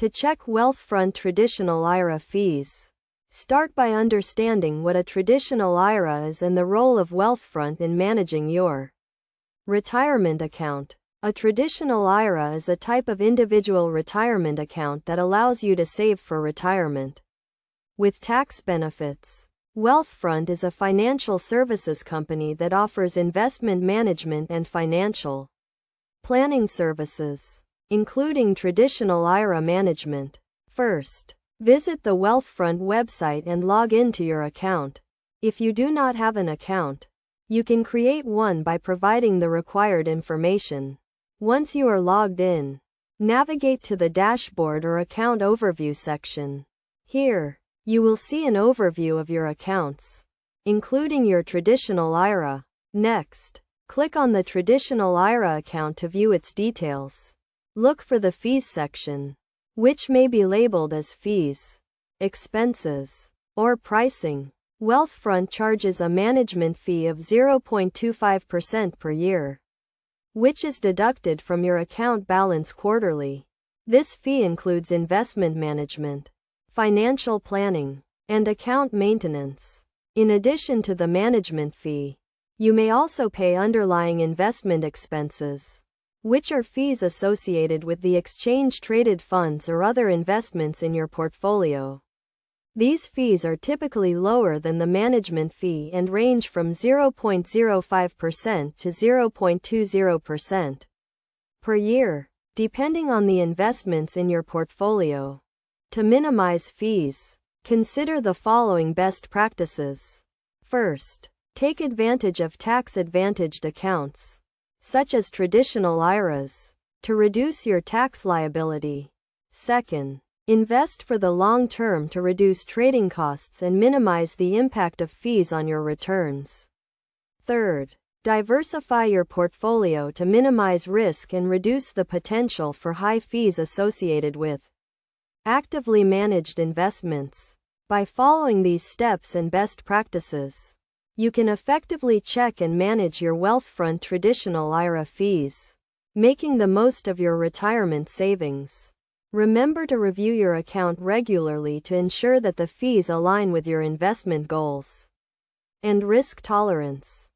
To check Wealthfront traditional IRA fees, start by understanding what a traditional IRA is and the role of Wealthfront in managing your retirement account. A traditional IRA is a type of individual retirement account that allows you to save for retirement with tax benefits. Wealthfront is a financial services company that offers investment management and financial planning services, including traditional IRA management. First, visit the Wealthfront website and log into your account. If you do not have an account, you can create one by providing the required information. Once you are logged in, navigate to the dashboard or account overview section. Here, you will see an overview of your accounts, including your traditional IRA. Next, click on the traditional IRA account to view its details. Look for the Fees section, which may be labeled as Fees, Expenses, or Pricing. Wealthfront charges a management fee of 0.25% per year, which is deducted from your account balance quarterly. This fee includes investment management, financial planning, and account maintenance. In addition to the management fee, you may also pay underlying investment expenses, which are fees associated with the exchange-traded funds or other investments in your portfolio. These fees are typically lower than the management fee and range from 0.05% to 0.20% per year, depending on the investments in your portfolio. To minimize fees, consider the following best practices. First, take advantage of tax-advantaged accounts, such as traditional IRAs, to reduce your tax liability. Second, invest for the long term to reduce trading costs and minimize the impact of fees on your returns. Third, diversify your portfolio to minimize risk and reduce the potential for high fees associated with actively managed investments. By following these steps and best practices, you can effectively check and manage your Wealthfront traditional IRA fees, making the most of your retirement savings. Remember to review your account regularly to ensure that the fees align with your investment goals and risk tolerance.